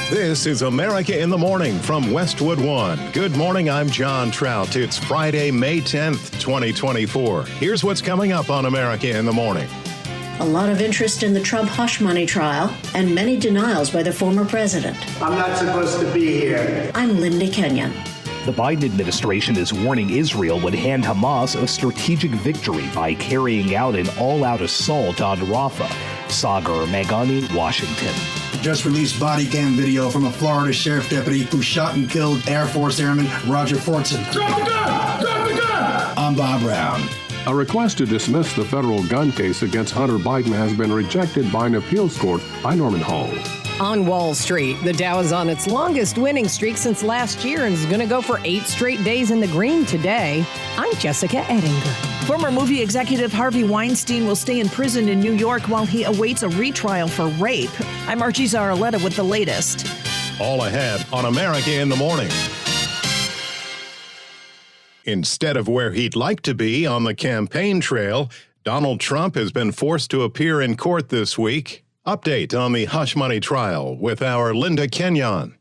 This is America in the Morning from Westwood One. Good morning, I'm John Trout. It's Friday, May 10th, 2024. Here's what's coming up on America in the Morning. A lot of interest in the Trump hush money trial and many denials by the former president. I'm not supposed to be here. I'm Linda Kenyon. The Biden administration is warning Israel would hand Hamas a strategic victory by carrying out an all-out assault on Rafah. Sagar Meghani, Washington. Just released bodycam video from a Florida sheriff deputy who shot and killed Air Force Airman Roger Fortson. Drop the gun! Drop the gun! I'm Bob Brown. A request to dismiss the federal gun case against Hunter Biden has been rejected by an appeals court by Norman Hall. On Wall Street, the Dow is on its longest winning streak since last year and is going to go for 8 straight days in the green today. I'm Jessica Ettinger. Former movie executive Harvey Weinstein will stay in prison in New York while he awaits a retrial for rape. I'm Archie Zaraletta with the latest. All ahead on America in the Morning. Instead of where he'd like to be on the campaign trail, Donald Trump has been forced to appear in court this week. Update on the hush money trial with our Linda Kenyon.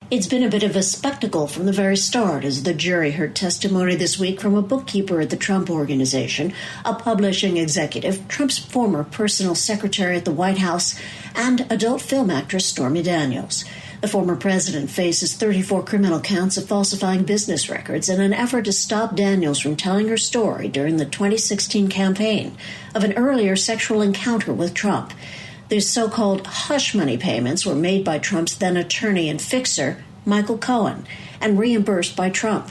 It's been a bit of a spectacle from the very start as the jury heard testimony this week from a bookkeeper at the Trump Organization, a publishing executive, Trump's former personal secretary at the White House, and adult film actress Stormy Daniels. The former president faces 34 criminal counts of falsifying business records in an effort to stop Daniels from telling her story during the 2016 campaign of an earlier sexual encounter with Trump. These so-called hush money payments were made by Trump's then attorney and fixer, Michael Cohen, and reimbursed by Trump.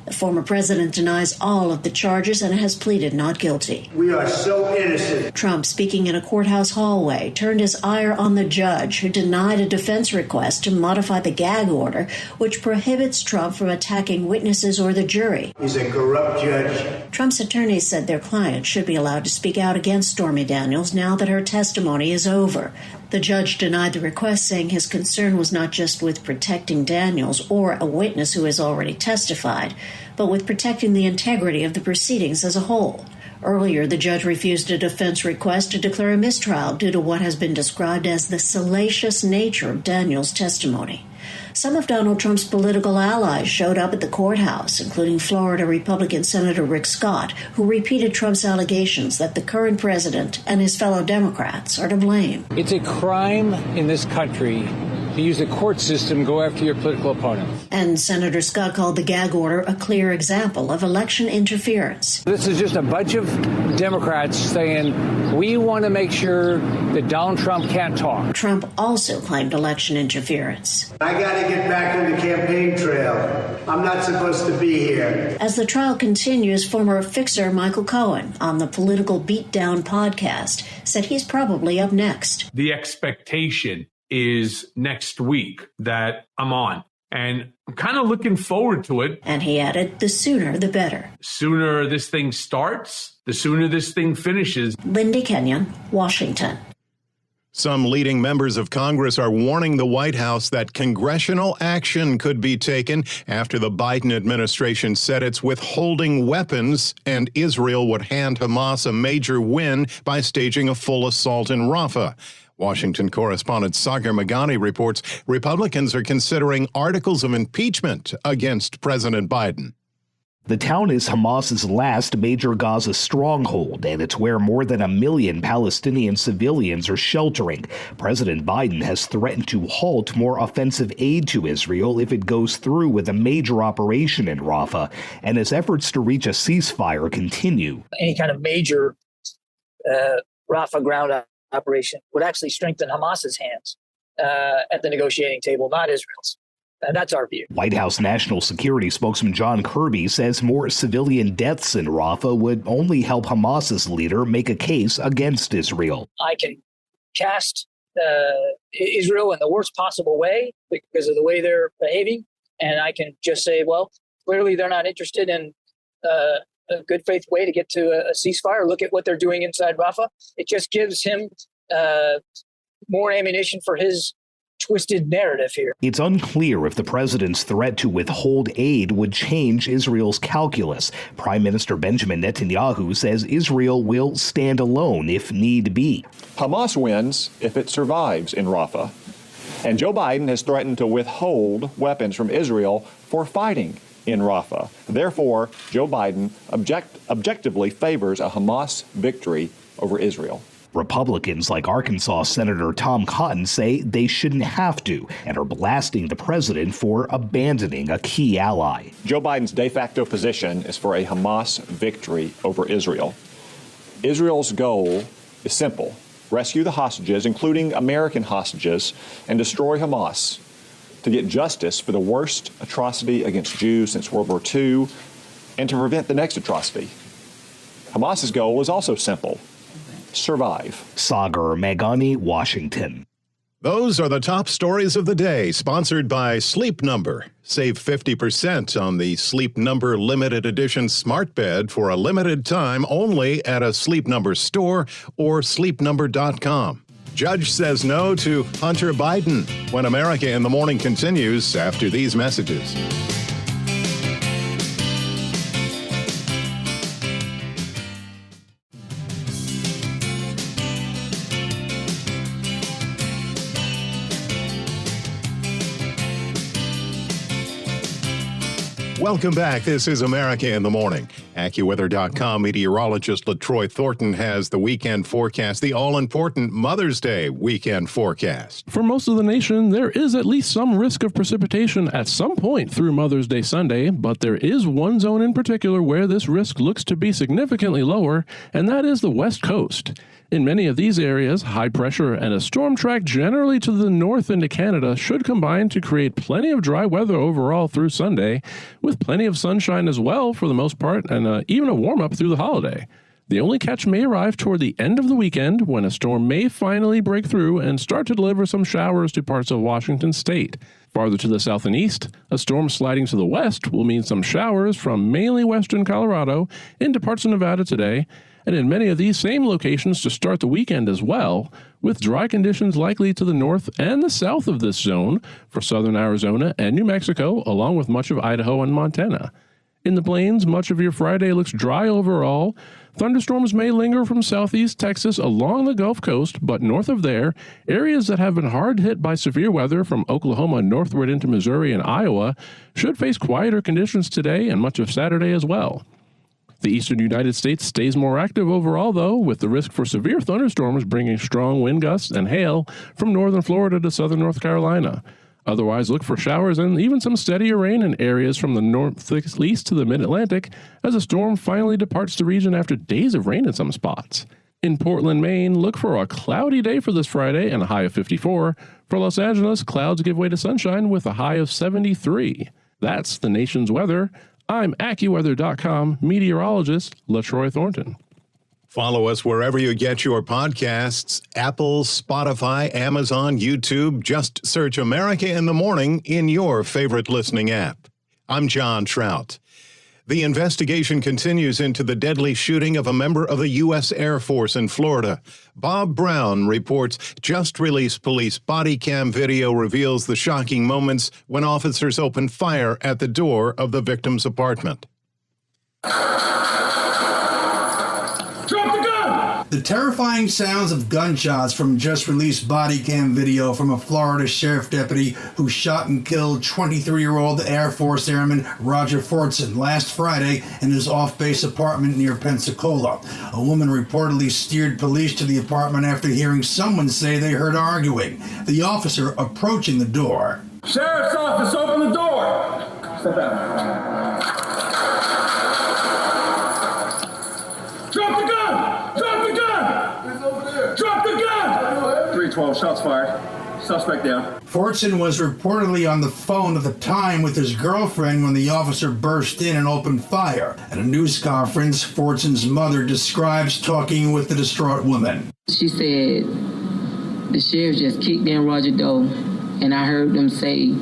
The former president denies all of the charges and has pleaded not guilty. We are so innocent. Trump, speaking in a courthouse hallway, turned his ire on the judge who denied a defense request to modify the gag order, which prohibits Trump from attacking witnesses or the jury. He's a corrupt judge. Trump's attorneys said their client should be allowed to speak out against Stormy Daniels now that her testimony is over. The judge denied the request, saying his concern was not just with protecting Daniels or a witness who has already testified, but with protecting the integrity of the proceedings as a whole. Earlier, the judge refused a defense request to declare a mistrial due to what has been described as the salacious nature of Daniels' testimony. Some of Donald Trump's political allies showed up at the courthouse, including Florida Republican Senator Rick Scott, who repeated Trump's allegations that the current president and his fellow Democrats are to blame. It's a crime in this country to use the court system to go after your political opponent. And Senator Scott called the gag order a clear example of election interference. This is just a bunch of Democrats saying, we want to make sure that Donald Trump can't talk. Trump also claimed election interference. I got to get back on the campaign trail. I'm not supposed to be here. As the trial continues, former fixer Michael Cohen on the Political Beatdown podcast said he's probably up next. The expectation is next week that I'm on. And I'm kind of looking forward to it. And he added, the sooner the better. Sooner this thing starts, the sooner this thing finishes. Linda Kenyon, Washington. Some leading members of Congress are warning the White House that congressional action could be taken after the Biden administration said it's withholding weapons and Israel would hand Hamas a major win by staging a full assault in Rafah. Washington correspondent Sagar Meghani reports Republicans are considering articles of impeachment against President Biden. The town is Hamas's last major Gaza stronghold, and it's where more than 1 million Palestinian civilians are sheltering. President Biden has threatened to halt more offensive aid to Israel if it goes through with a major operation in Rafah, and as efforts to reach a ceasefire continue. Any kind of major Rafah ground operation would actually strengthen Hamas's hands at the negotiating table, not Israel's. And that's our view. White House National Security spokesman John Kirby says more civilian deaths in Rafah would only help Hamas's leader make a case against Israel. I can cast Israel in the worst possible way because of the way they're behaving. And I can just say, well, clearly they're not interested in a good faith way to get to a ceasefire. Look at what they're doing inside Rafah. It just gives him more ammunition for his twisted narrative here. It's unclear if the president's threat to withhold aid would change Israel's calculus. Prime Minister Benjamin Netanyahu says Israel will stand alone if need be. Hamas wins if it survives in Rafah. And Joe Biden has threatened to withhold weapons from Israel for fighting in Rafah. Therefore, Joe Biden objectively favors a Hamas victory over Israel. Republicans like Arkansas Senator Tom Cotton say they shouldn't have to and are blasting the president for abandoning a key ally. Joe Biden's de facto position is for a Hamas victory over Israel. Israel's goal is simple: rescue the hostages, including American hostages, and destroy Hamas to get justice for the worst atrocity against Jews since World War II and to prevent the next atrocity. Hamas's goal is also simple: survive. Sagar Meghani, Washington. Those are the top stories of the day, sponsored by Sleep Number. Save 50% on the Sleep Number limited edition smart bed for a limited time only at a Sleep Number store or sleepnumber.com. Judge says no to Hunter Biden when America in the Morning continues after these messages. Welcome back. This is America in the Morning. AccuWeather.com meteorologist LaTroy Thornton has the weekend forecast, the all-important Mother's Day weekend forecast. For most of the nation, there is at least some risk of precipitation at some point through Mother's Day Sunday, but there is one zone in particular where this risk looks to be significantly lower, and that is the West Coast. In many of these areas, high pressure and a storm track generally to the north into Canada should combine to create plenty of dry weather overall through Sunday, with plenty of sunshine as well for the most part, and even a warm-up through the holiday. The only catch may arrive toward the end of the weekend, when a storm may finally break through and start to deliver some showers to parts of Washington state. Farther to the south and east, a storm sliding to the west will mean some showers from mainly western Colorado into parts of Nevada today, and in many of these same locations to start the weekend as well, with dry conditions likely to the north and the south of this zone for southern Arizona and New Mexico, along with much of Idaho and Montana. In the plains, much of your Friday looks dry overall. Thunderstorms may linger from southeast Texas along the Gulf Coast, but north of there, areas that have been hard hit by severe weather from Oklahoma northward into Missouri and Iowa should face quieter conditions today and much of Saturday as well. The eastern United States stays more active overall, though, with the risk for severe thunderstorms bringing strong wind gusts and hail from northern Florida to southern North Carolina. Otherwise, look for showers and even some steadier rain in areas from the northeast to the mid-Atlantic as a storm finally departs the region after days of rain in some spots. In Portland, Maine, look for a cloudy day for this Friday and a high of 54. For Los Angeles, clouds give way to sunshine with a high of 73. That's the nation's weather. I'm AccuWeather.com meteorologist LaTroy Thornton. Follow us wherever you get your podcasts: Apple, Spotify, Amazon, YouTube. Just search America in the Morning in your favorite listening app. I'm John Trout. The investigation continues into the deadly shooting of a member of the U.S. Air Force in Florida. Bob Brown reports just-released police body cam video reveals the shocking moments when officers opened fire at the door of the victim's apartment. The terrifying sounds of gunshots from just-released body cam video from a Florida sheriff deputy who shot and killed 23-year-old Air Force Airman Roger Fortson last Friday in his off-base apartment near Pensacola. A woman reportedly steered police to the apartment after hearing someone say they heard arguing. The officer approaching the door. Sheriff's office, open the door! Step out. Drop the gun! Drop the gun! He's over there. Drop the gun! 312, shots fired. Suspect down. Fortson was reportedly on the phone at the time with his girlfriend when the officer burst in and opened fire. At a news conference, Fortson's mother describes talking with the distraught woman. She said the sheriff just kicked in Roger door, and I heard them say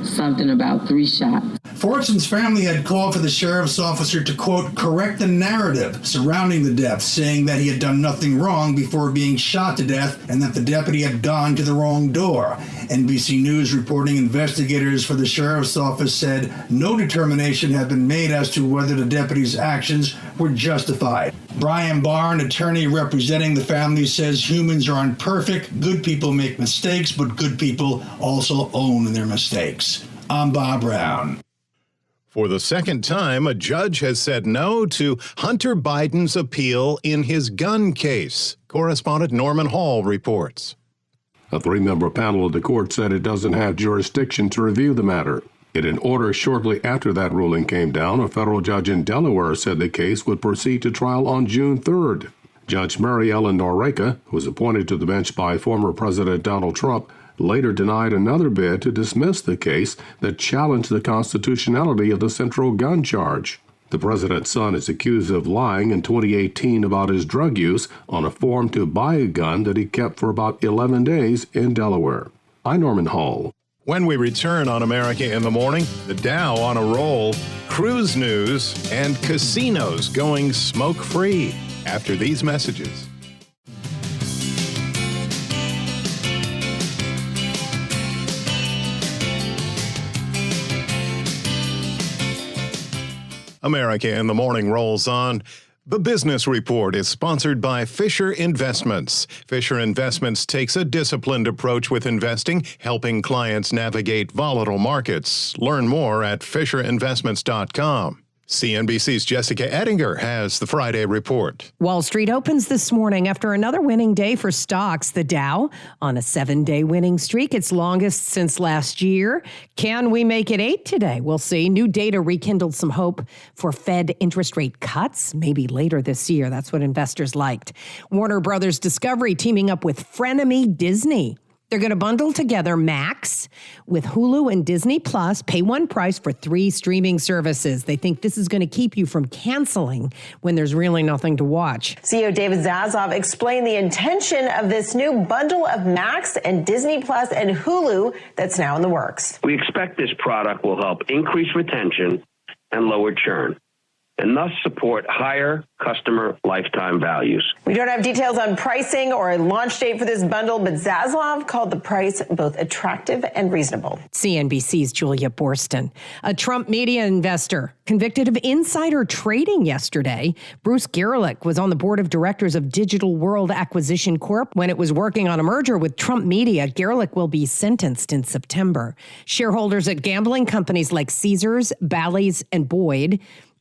something about 3 shots. Fortson's family had called for the sheriff's officer to, quote, correct the narrative surrounding the death, saying that he had done nothing wrong before being shot to death and that the deputy had gone to the wrong door. NBC News reporting investigators for the sheriff's office said no determination had been made as to whether the deputy's actions were justified. Brian Barr, an attorney representing the family, says humans are imperfect, good people make mistakes, but good people also own their mistakes. I'm Bob Brown. For the second time, a judge has said no to Hunter Biden's appeal in his gun case. Correspondent Norman Hall reports. A 3-member panel of the court said it doesn't have jurisdiction to review the matter. In an order shortly after that ruling came down, a federal judge in Delaware said the case would proceed to trial on June 3rd. Judge Mary Ellen Noreika, who was appointed to the bench by former President Donald Trump, later denied another bid to dismiss the case that challenged the constitutionality of the central gun charge. The president's son is accused of lying in 2018 about his drug use on a form to buy a gun that he kept for about 11 days in Delaware. I'm Norman Hall. When we return on America in the Morning, the Dow on a roll, cruise news, and casinos going smoke-free. After these messages. America in the Morning rolls on. The Business Report is sponsored by Fisher Investments. Fisher Investments takes a disciplined approach with investing, helping clients navigate volatile markets. Learn more at FisherInvestments.com. CNBC's Jessica Ettinger has the Friday Report. Wall Street opens this morning after another winning day for stocks. The Dow on a 7-day winning streak, its longest since last year. Can we make it 8 today? We'll see. New data rekindled some hope for Fed interest rate cuts, maybe later this year. That's what investors liked. Warner Brothers Discovery teaming up with frenemy Disney. They're going to bundle together Max with Hulu and Disney Plus, pay one price for 3 streaming services. They think this is going to keep you from canceling when there's really nothing to watch. CEO David Zaslav explained the intention of this new bundle of Max and Disney Plus and Hulu that's now in the works. We expect this product will help increase retention and lower churn, and thus support higher customer lifetime values. We don't have details on pricing or a launch date for this bundle, but Zaslav called the price both attractive and reasonable. CNBC's Julia Borston. A Trump media investor convicted of insider trading yesterday. Bruce Gerlich was on the board of directors of Digital World Acquisition Corp. When it was working on a merger with Trump Media, Gerlich will be sentenced in September. Shareholders at gambling companies like Caesars, Bally's, and Boyd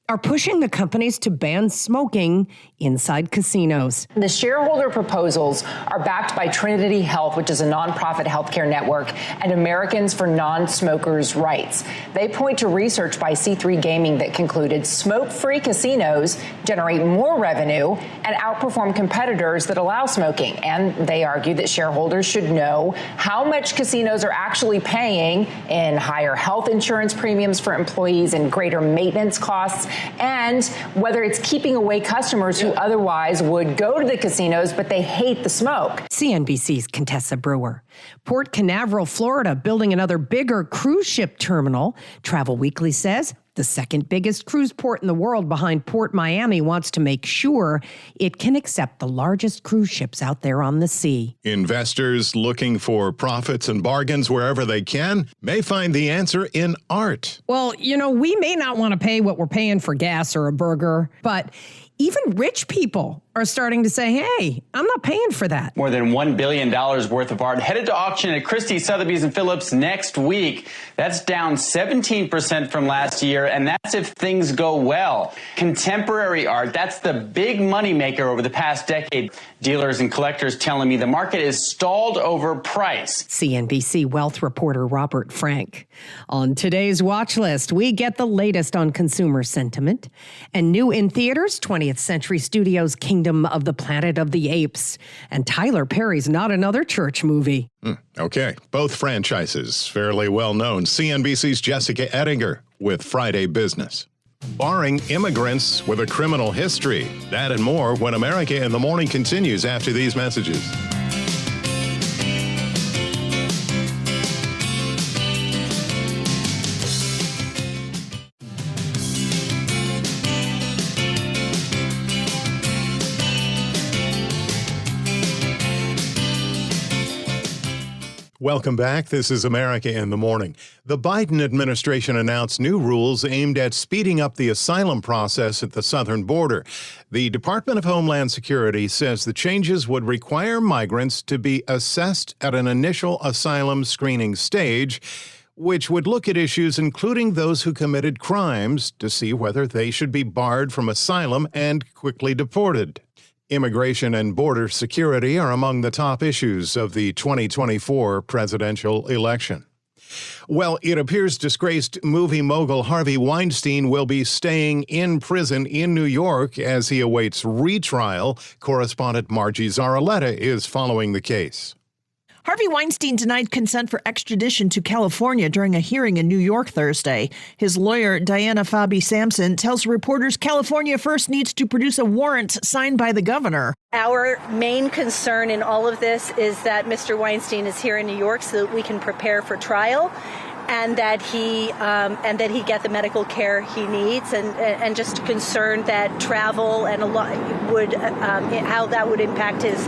are pushing the companies to ban smoking inside casinos. The shareholder proposals are backed by Trinity Health, which is a nonprofit healthcare network, and Americans for Non-Smokers' Rights. They point to research by C3 Gaming that concluded smoke-free casinos generate more revenue and outperform competitors that allow smoking. And they argue that shareholders should know how much casinos are actually paying in higher health insurance premiums for employees and greater maintenance costs, and whether it's keeping away customers who otherwise would go to the casinos, but they hate the smoke. CNBC's Contessa Brewer. Port Canaveral, Florida, building another bigger cruise ship terminal. Travel Weekly says the second biggest cruise port in the world behind Port Miami wants to make sure it can accept the largest cruise ships out there on the sea. Investors looking for profits and bargains wherever they can may find the answer in art. Well, you know, we may not want to pay what we're paying for gas or a burger, but even rich people are starting to say, hey, I'm not paying for that. More than $1 billion worth of art headed to auction at Christie's, Sotheby's, and Phillips next week. That's down 17% from last year, and that's if things go well. Contemporary art, that's the big moneymaker over the past decade. Dealers and collectors telling me the market is stalled over price. CNBC wealth reporter Robert Frank. On today's watch list, we get the latest on consumer sentiment and new in theaters, 20th Century Studios' Kingdom of the Planet of the Apes, and Tyler Perry's Not Another Church movie. Okay, both franchises fairly well known. CNBC's Jessica Ettinger with Friday Business. Barring immigrants with a criminal history. That and more when America in the Morning continues after these messages. Welcome back. This is America in the Morning. The Biden administration announced new rules aimed at speeding up the asylum process at the southern border. The Department of Homeland Security says the changes would require migrants to be assessed at an initial asylum screening stage, which would look at issues including those who committed crimes to see whether they should be barred from asylum and quickly deported. Immigration and border security are among the top issues of the 2024 presidential election. Well, it appears disgraced movie mogul Harvey Weinstein will be staying in prison in New York as he awaits retrial. Correspondent Margie Zaraletta is following the case. Harvey Weinstein denied consent for extradition to California during a hearing in New York Thursday. His lawyer, Diana Fabi Sampson, tells reporters California first needs to produce a warrant signed by the governor. Our main concern in all of this is that Mr. Weinstein is here in New York so that we can prepare for trial and that he get the medical care he needs, and just concerned that travel and a lot would how that would impact his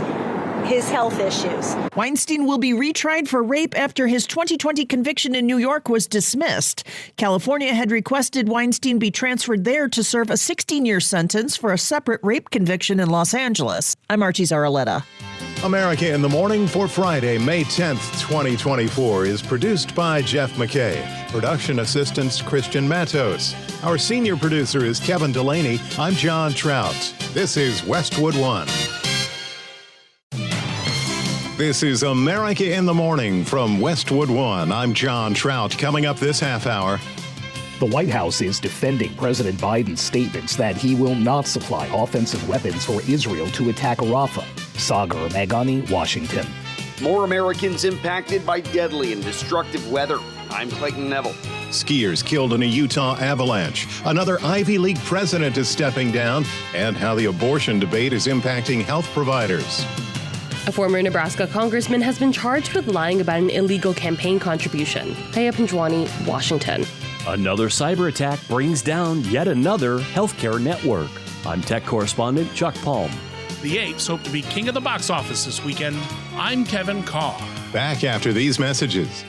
health issues. Weinstein will be retried for rape after his 2020 conviction in New York was dismissed. California had requested Weinstein be transferred there to serve a 16-year sentence for a separate rape conviction in Los Angeles. I'm Archie Zaraletta. America in the Morning for Friday, May 10th, 2024 is produced by Jeff McKay. Production assistants Christian Matos. Our senior producer is Kevin Delaney. I'm John Trout. This is Westwood One. This is America in the Morning from Westwood One. I'm John Trout. Coming up this half hour. The White House is defending President Biden's statements that he will not supply offensive weapons for Israel to attack Rafah. Sagar Meghani, Washington. More Americans impacted by deadly and destructive weather. I'm Clayton Neville. Skiers killed in a Utah avalanche. Another Ivy League president is stepping down, and how the abortion debate is impacting health providers. A former Nebraska congressman has been charged with lying about an illegal campaign contribution. Haya Pinjwani, Washington. Another cyber attack brings down yet another healthcare network. I'm tech correspondent Chuck Palm. The Apes hope to be king of the box office this weekend. I'm Kevin Carr. Back after these messages.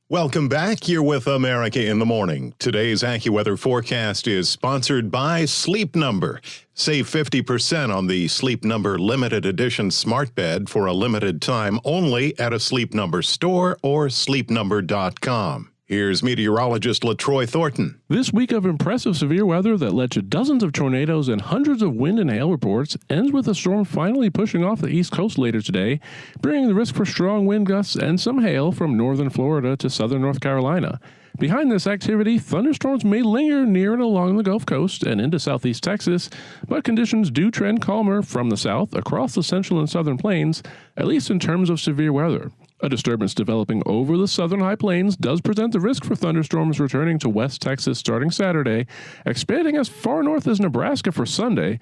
Welcome back. You're with America in the Morning. Today's AccuWeather forecast is sponsored by Sleep Number. Save 50% on the Sleep Number limited edition smart bed for a limited time only at a Sleep Number store or sleepnumber.com. Here's meteorologist LaTroy Thornton. This week of impressive severe weather that led to dozens of tornadoes and hundreds of wind and hail reports ends with a storm finally pushing off the East Coast later today, bringing the risk for strong wind gusts and some hail from northern Florida to southern North Carolina. Behind this activity, thunderstorms may linger near and along the Gulf Coast and into southeast Texas, but conditions do trend calmer from the south across the central and southern plains, at least in terms of severe weather. A disturbance developing over the southern high plains does present the risk for thunderstorms returning to West Texas starting Saturday, expanding as far north as Nebraska for Sunday.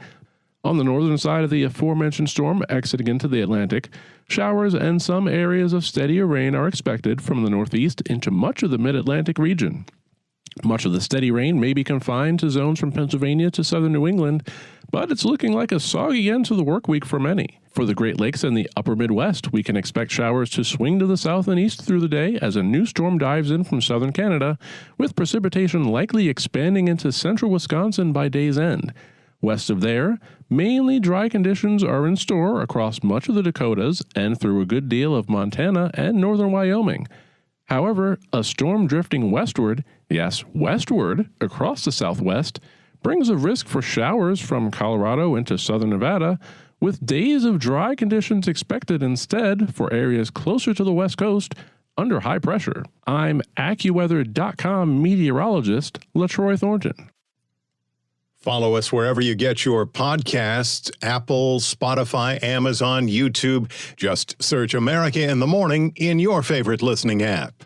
On the northern side of the aforementioned storm exiting into the Atlantic, showers and some areas of steadier rain are expected from the northeast into much of the mid-Atlantic region. Much of the steady rain may be confined to zones from Pennsylvania to southern New England, but it's looking like a soggy end to the work week for many. For the Great Lakes and the upper Midwest, we can expect showers to swing to the south and east through the day as a new storm dives in from southern Canada, with precipitation likely expanding into central Wisconsin by day's end. West of there, mainly dry conditions are in store across much of the Dakotas and through a good deal of Montana and northern Wyoming. However, a storm drifting westward, yes, westward, across the southwest, brings a risk for showers from Colorado into southern Nevada, with days of dry conditions expected instead for areas closer to the west coast under high pressure. I'm AccuWeather.com meteorologist LaTroy Thornton. Follow us wherever you get your podcasts, Apple, Spotify, Amazon, YouTube. Just search America in the Morning in your favorite listening app.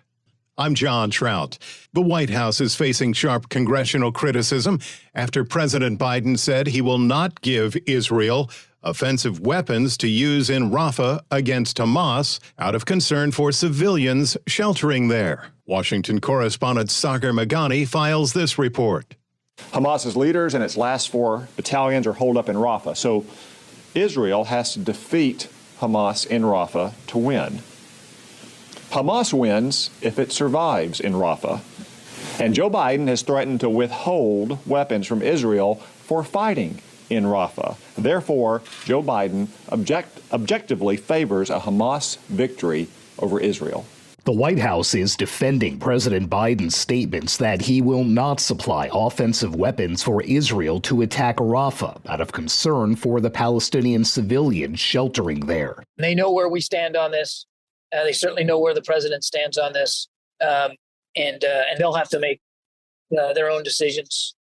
I'm John Trout. The White House is facing sharp congressional criticism after President Biden said he will not give Israel offensive weapons to use in Rafah against Hamas out of concern for civilians sheltering there. Washington correspondent Sagar Meghani files this report. Hamas's leaders and its last 4 battalions are holed up in Rafah. So Israel has to defeat Hamas in Rafah to win. Hamas wins if it survives in Rafah. And Joe Biden has threatened to withhold weapons from Israel for fighting in Rafah. Therefore, Joe Biden objectively favors a Hamas victory over Israel. The White House is defending President Biden's statements that he will not supply offensive weapons for Israel to attack Rafah out of concern for the Palestinian civilians sheltering there. They know where we stand on this. They certainly know where the president stands on this. And they'll have to make their own decisions.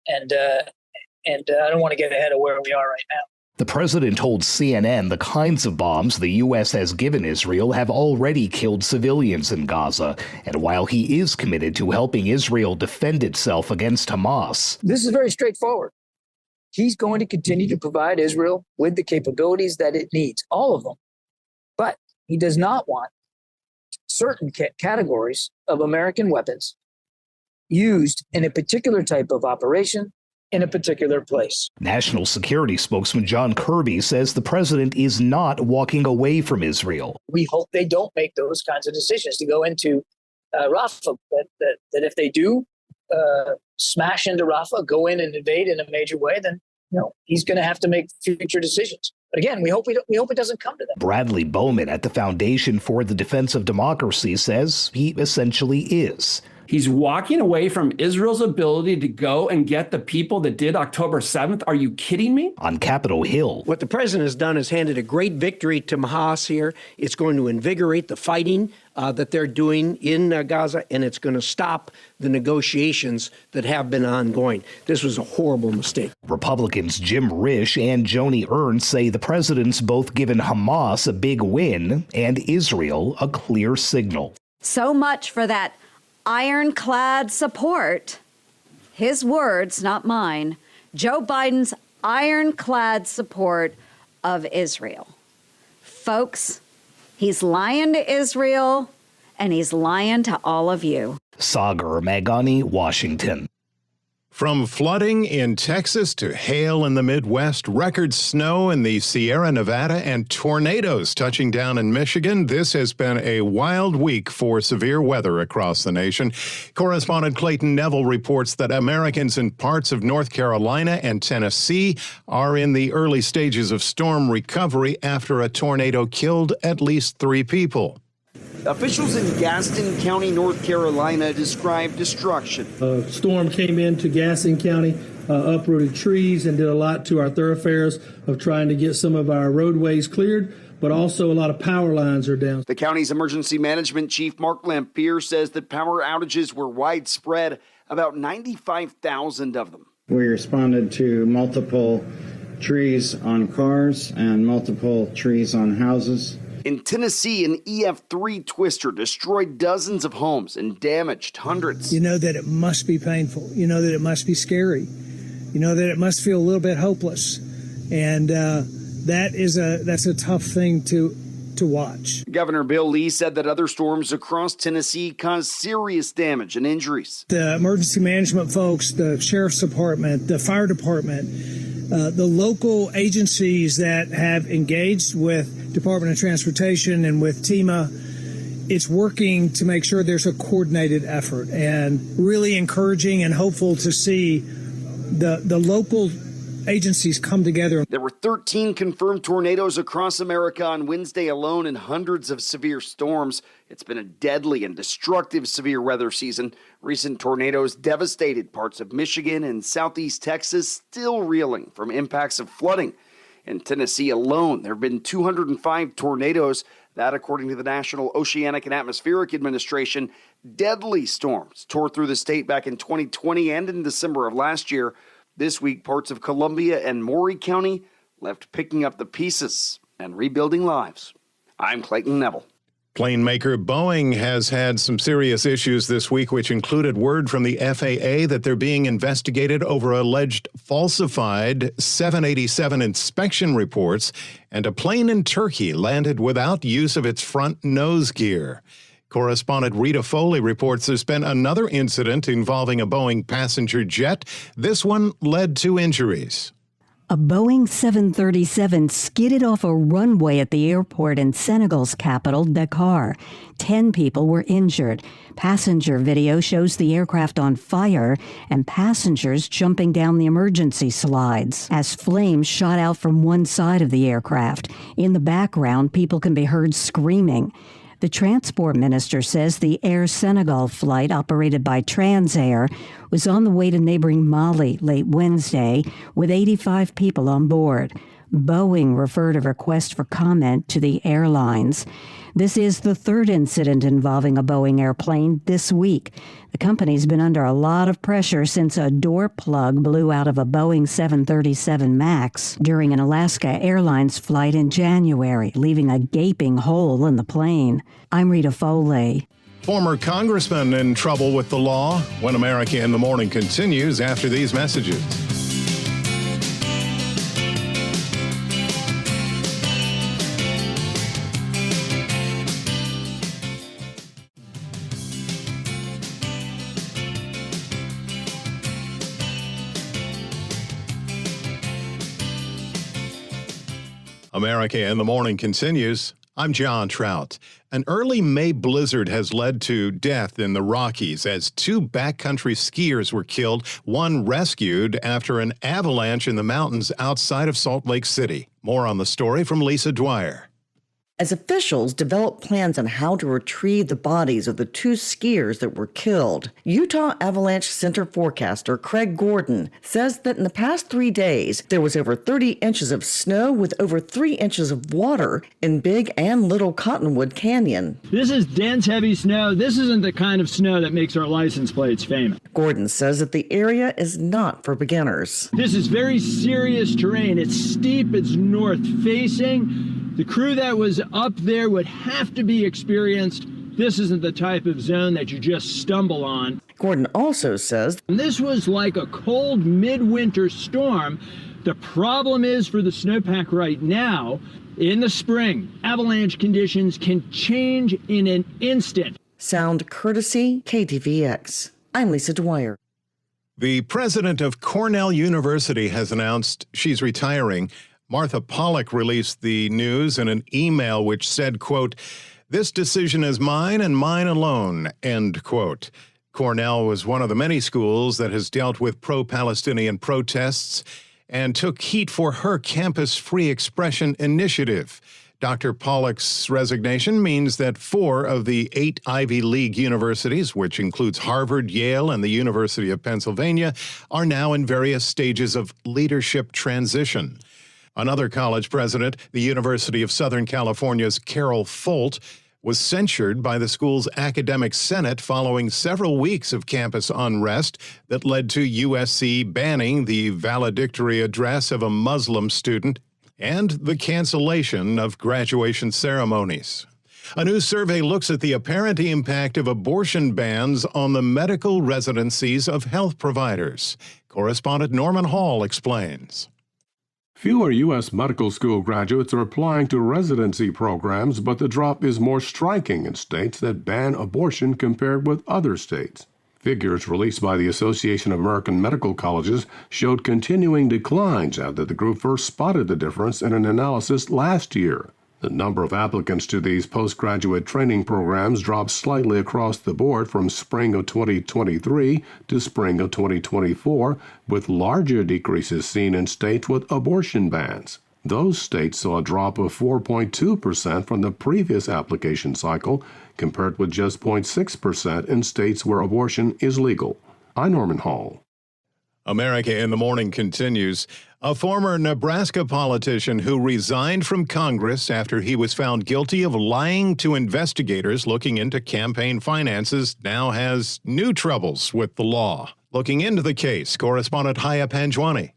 And I don't want to get ahead of where we are right now. The president told CNN the kinds of bombs the U.S. has given Israel have already killed civilians in Gaza. And while he is committed to helping Israel defend itself against Hamas, this is very straightforward. He's going to continue to provide Israel with the capabilities that it needs, all of them. But he does not want certain categories of American weapons used in a particular type of operation in a particular place. National Security spokesman John Kirby says the president is not walking away from Israel. We hope they don't make those kinds of decisions to go into Rafah, that if they do smash into Rafah, go in and invade in a major way, then he's going to have to make future decisions. But again, we hope it doesn't come to that. Bradley Bowman at the Foundation for the Defense of Democracy says he essentially is. He's walking away from Israel's ability to go and get the people that did October 7th. Are you kidding me? On Capitol Hill. What the president has done is handed a great victory to Hamas here. It's going to invigorate the fighting that they're doing in Gaza, and it's going to stop the negotiations that have been ongoing. This was a horrible mistake. Republicans Jim Risch and Joni Ernst say the president's both given Hamas a big win and Israel a clear signal. So much for that ironclad support. His words, not mine. Joe Biden's ironclad support of Israel. Folks, he's lying to Israel, and he's lying to all of you. Sagar Meghani, Washington. From flooding in Texas to hail in the Midwest, record snow in the Sierra Nevada, and tornadoes touching down in Michigan, this has been a wild week for severe weather across the nation. Correspondent Clayton Neville reports that Americans in parts of North Carolina and Tennessee are in the early stages of storm recovery after a tornado killed at least 3 people. Officials in Gaston County, North Carolina, described destruction. A storm came into Gaston County, uprooted trees, and did a lot to our thoroughfares of trying to get some of our roadways cleared, but also a lot of power lines are down. The county's emergency management chief, Mark Lampier, says that power outages were widespread, about 95,000 of them. We responded to multiple trees on cars and multiple trees on houses. In Tennessee, an EF3 twister destroyed dozens of homes and damaged hundreds. You know that it must be painful. You know that it must be scary. You know that it must feel a little bit hopeless. And that's a tough thing to watch. Governor Bill Lee said that other storms across Tennessee caused serious damage and injuries. The emergency management folks, the sheriff's department, the fire department, the local agencies that have engaged with Department of Transportation and with TEMA, it's working to make sure there's a coordinated effort, and really encouraging and hopeful to see the local agencies come together. There were 13 confirmed tornadoes across America on Wednesday alone and hundreds of severe storms. It's been a deadly and destructive severe weather season. Recent tornadoes devastated parts of Michigan and southeast Texas, still reeling from impacts of flooding. In Tennessee alone, there have been 205 tornadoes. That, according to the National Oceanic and Atmospheric Administration, deadly storms tore through the state back in 2020 and in December of last year. This week, parts of Columbia and Maury County left picking up the pieces and rebuilding lives. I'm Clayton Neville. Plane maker Boeing has had some serious issues this week, which included word from the FAA that they're being investigated over alleged falsified 787 inspection reports, and a plane in Turkey landed without use of its front nose gear. Correspondent Rita Foley reports there's been another incident involving a Boeing passenger jet. This one led to injuries. A Boeing 737 skidded off a runway at the airport in Senegal's capital, Dakar. 10 people were injured. Passenger video shows the aircraft on fire and passengers jumping down the emergency slides as flames shot out from one side of the aircraft. In the background, people can be heard screaming. The transport minister says the Air Senegal flight operated by Transair was on the way to neighboring Mali late Wednesday with 85 people on board. Boeing referred a request for comment to the airlines. This is the third incident involving a Boeing airplane this week. The company's been under a lot of pressure since a door plug blew out of a Boeing 737 MAX during an Alaska Airlines flight in January, leaving a gaping hole in the plane. I'm Rita Foley. Former congressman in trouble with the law. When America in the Morning continues after these messages. America in the Morning continues. I'm John Trout. An early May blizzard has led to death in the Rockies as 2 backcountry skiers were killed, one rescued after an avalanche in the mountains outside of Salt Lake City. More on the story from Lisa Dwyer. As officials develop plans on how to retrieve the bodies of the 2 skiers that were killed, Utah Avalanche Center forecaster Craig Gordon says that in the past 3 days, there was over 30 inches of snow with over 3 inches of water in Big and Little Cottonwood Canyon. This is dense, heavy snow. This isn't the kind of snow that makes our license plates famous. Gordon says that the area is not for beginners. This is very serious terrain. It's steep, it's north-facing. The crew that was up there would have to be experienced. This isn't the type of zone that you just stumble on. Gordon also says this was like a cold midwinter storm. The problem is for the snowpack right now, in the spring, avalanche conditions can change in an instant. Sound courtesy KTVX. I'm Lisa Dwyer. The president of Cornell University has announced she's retiring. Martha Pollack released the news in an email which said, quote, "This decision is mine and mine alone," end quote. Cornell was one of the many schools that has dealt with pro-Palestinian protests and took heat for her campus free expression initiative. Dr. Pollack's resignation means that 4 of the 8 Ivy League universities, which includes Harvard, Yale, and the University of Pennsylvania, are now in various stages of leadership transition. Another college president, the University of Southern California's Carol Folt, was censured by the school's academic senate following several weeks of campus unrest that led to USC banning the valedictory address of a Muslim student and the cancellation of graduation ceremonies. A new survey looks at the apparent impact of abortion bans on the medical residencies of health providers. Correspondent Norman Hall explains. Fewer U.S. medical school graduates are applying to residency programs, but the drop is more striking in states that ban abortion compared with other states. Figures released by the Association of American Medical Colleges showed continuing declines after the group first spotted the difference in an analysis last year. The number of applicants to these postgraduate training programs dropped slightly across the board from spring of 2023 to spring of 2024, with larger decreases seen in states with abortion bans. Those states saw a drop of 4.2% from the previous application cycle, compared with just 0.6% in states where abortion is legal. I'm Norman Hall. America in the Morning continues. A former Nebraska politician who resigned from Congress after he was found guilty of lying to investigators looking into campaign finances now has new troubles with the law. Looking into the case, correspondent Haya Panjwani.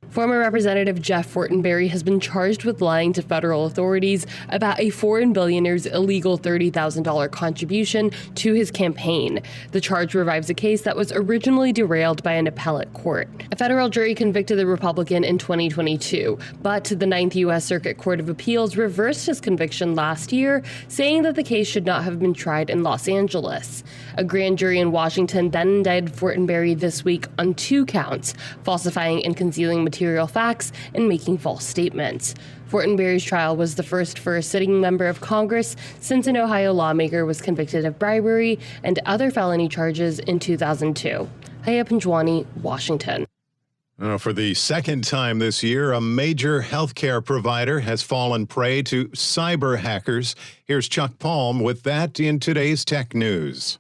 Former Representative Jeff Fortenberry has been charged with lying to federal authorities about a foreign billionaire's illegal $30,000 contribution to his campaign. The charge revives a case that was originally derailed by an appellate court. A federal jury convicted the Republican in 2022, but the Ninth U.S. Circuit Court of Appeals reversed his conviction last year, saying that the case should not have been tried in Los Angeles. A grand jury in Washington then indicted Fortenberry this week on 2 counts, falsifying and concealing material facts and making false statements. Fortenberry's trial was the first for a sitting member of Congress since an Ohio lawmaker was convicted of bribery and other felony charges in 2002. Haya Panjwani, Washington. For the second time this year, a major healthcare provider has fallen prey to cyber hackers. Here's Chuck Palm with that in today's Tech News.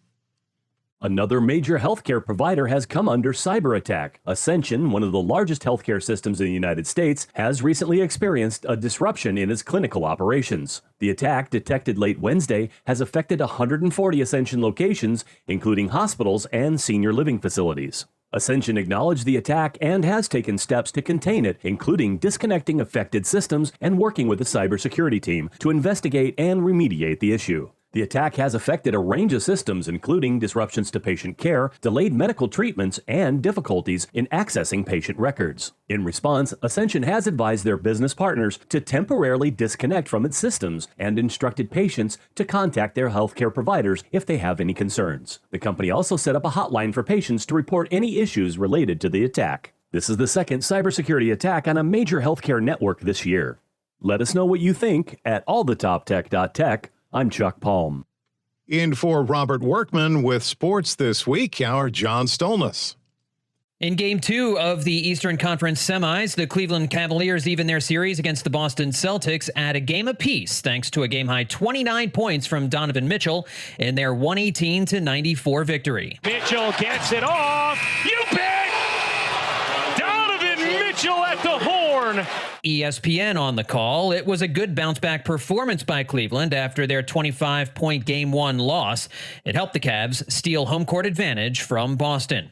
Another major healthcare provider has come under cyber attack. Ascension, one of the largest healthcare systems in the United States, has recently experienced a disruption in its clinical operations. The attack, detected late Wednesday, has affected 140 Ascension locations, including hospitals and senior living facilities. Ascension acknowledged the attack and has taken steps to contain it, including disconnecting affected systems and working with the cybersecurity team to investigate and remediate the issue. The attack has affected a range of systems, including disruptions to patient care, delayed medical treatments, and difficulties in accessing patient records. In response, Ascension has advised their business partners to temporarily disconnect from its systems and instructed patients to contact their healthcare providers if they have any concerns. The company also set up a hotline for patients to report any issues related to the attack. This is the second cybersecurity attack on a major healthcare network this year. Let us know what you think at allthetoptech.tech. I'm Chuck Palm. In for Robert Workman with sports this week, our John Stolness. In Game 2 of the Eastern Conference semis, the Cleveland Cavaliers even their series against the Boston Celtics at a game apiece thanks to a game-high 29 points from Donovan Mitchell in their 118-94 victory. Mitchell gets it off. You bet! Donovan Mitchell at the horn. ESPN on the call. It was a good bounce-back performance by Cleveland after their 25-point Game 1 loss. It helped the Cavs steal home court advantage from Boston.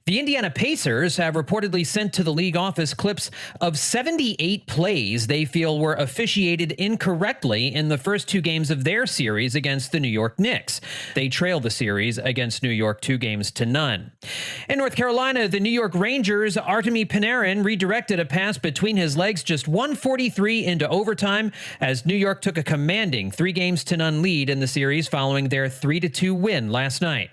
The Indiana Pacers have reportedly sent to the league office clips of 78 plays they feel were officiated incorrectly in the first 2 games of their series against the New York Knicks. They trailed the series against New York 2-0. In North Carolina, the New York Rangers' Artemi Panarin redirected a pass between his legs just 1:43 into overtime as New York took a commanding 3-0 lead in the series following their 3-2 win last night.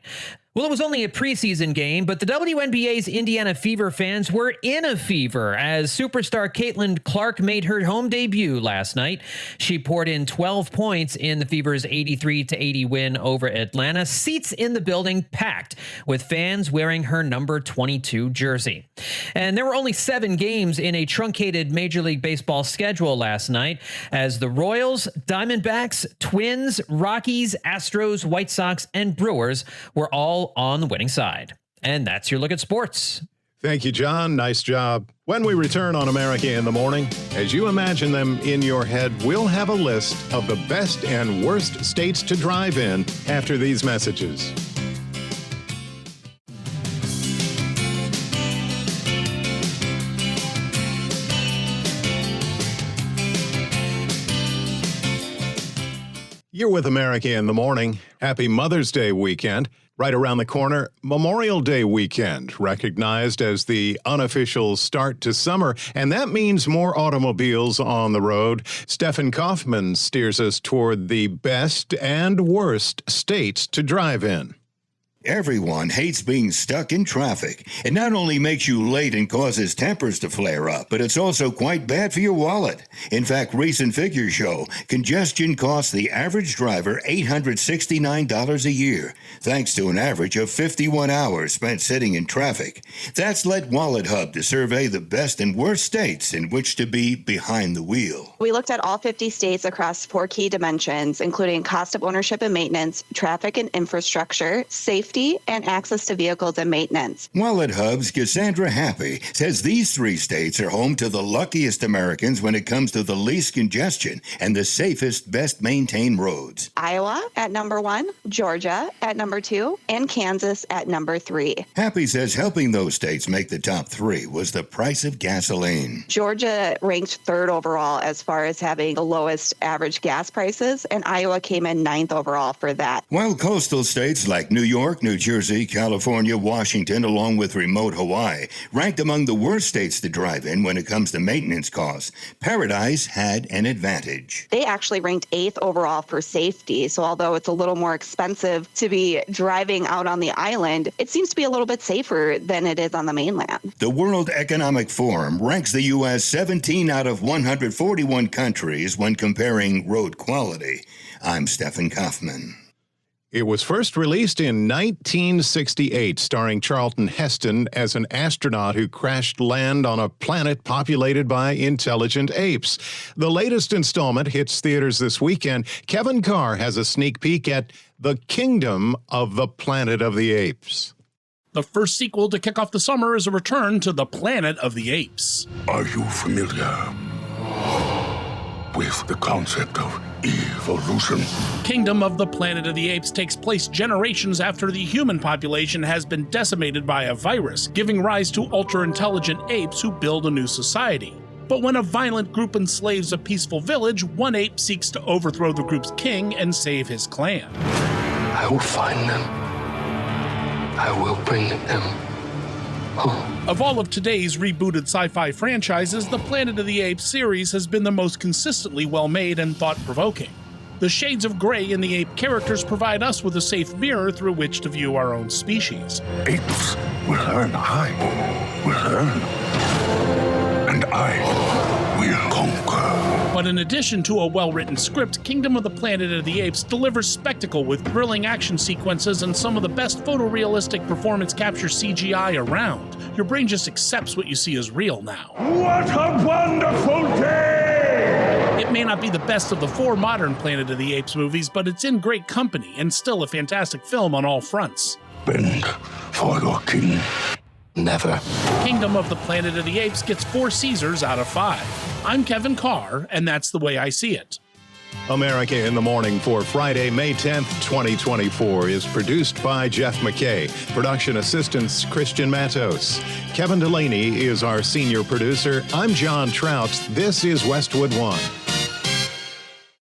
Well, it was only a preseason game, but the WNBA's Indiana Fever fans were in a fever as superstar Caitlin Clark made her home debut last night. She poured in 12 points in the Fever's 83-80 win over Atlanta. Seats in the building packed, with fans wearing her number 22 jersey. And there were only 7 games in a truncated Major League Baseball schedule last night as the Royals, Diamondbacks, Twins, Rockies, Astros, White Sox, and Brewers were all on the winning side. And that's your look at sports. Thank you, John. Nice job. When we return on America in the Morning, as you imagine them in your head, we'll have a list of the best and worst states to drive in after these messages. You're with America in the Morning. Happy Mother's Day weekend. Right around the corner, Memorial Day weekend, recognized as the unofficial start to summer, and that means more automobiles on the road. Stefan Kaufman steers us toward the best and worst states to drive in. Everyone hates being stuck in traffic. It not only makes you late and causes tempers to flare up, but it's also quite bad for your wallet. In fact, recent figures show congestion costs the average driver $869 a year, thanks to an average of 51 hours spent sitting in traffic. That's led Wallet Hub to survey the best and worst states in which to be behind the wheel. We looked at all 50 states across 4 key dimensions, including cost of ownership and maintenance, traffic and infrastructure, safety, safety and access to vehicles and maintenance. While at Hubs, Cassandra Happy says these 3 states are home to the luckiest Americans when it comes to the least congestion and the safest, best maintained roads. Iowa at number 1, Georgia at number 2, and Kansas at number 3. Happy says helping those states make the top 3 was the price of gasoline. Georgia ranked 3rd overall as far as having the lowest average gas prices, and Iowa came in 9th overall for that. While coastal states like New York, New Jersey, California, Washington, along with remote Hawaii, ranked among the worst states to drive in when it comes to maintenance costs, Paradise had an advantage. They actually ranked 8th overall for safety, so although it's a little more expensive to be driving out on the island, it seems to be a little bit safer than it is on the mainland. The World Economic Forum ranks the U.S. 17 out of 141 countries when comparing road quality. I'm Stephen Kaufman. It was first released in 1968, starring Charlton Heston as an astronaut who crashed land on a planet populated by intelligent apes. The latest installment hits theaters this weekend. Kevin Carr has a sneak peek at The Kingdom of the Planet of the Apes. The first sequel to kick off the summer is a return to the Planet of the Apes. Are you familiar with the concept of evolution? Kingdom of the Planet of the Apes takes place generations after the human population has been decimated by a virus, giving rise to ultra-intelligent apes who build a new society. But when a violent group enslaves a peaceful village, one ape seeks to overthrow the group's king and save his clan. I will find them. I will bring them home. Of all of today's rebooted sci-fi franchises, the Planet of the Apes series has been the most consistently well-made and thought-provoking. The shades of gray in the ape characters provide us with a safe mirror through which to view our own species. Apes will learn, I will learn, and I will conquer. But in addition to a well-written script, Kingdom of the Planet of the Apes delivers spectacle with thrilling action sequences and some of the best photorealistic performance capture CGI around. Your brain just accepts what you see as real now. What a wonderful day! It may not be the best of the 4 modern Planet of the Apes movies, but it's in great company and still a fantastic film on all fronts. Bend for your king. Never. Kingdom of the Planet of the Apes gets 4 Caesars out of 5. I'm Kevin Carr, and that's the way I see it. America in the Morning for Friday, May 10th, 2024 is produced by Jeff McKay. Production assistants Christian Matos. Kevin Delaney is our senior producer. I'm John Trout. This is Westwood One.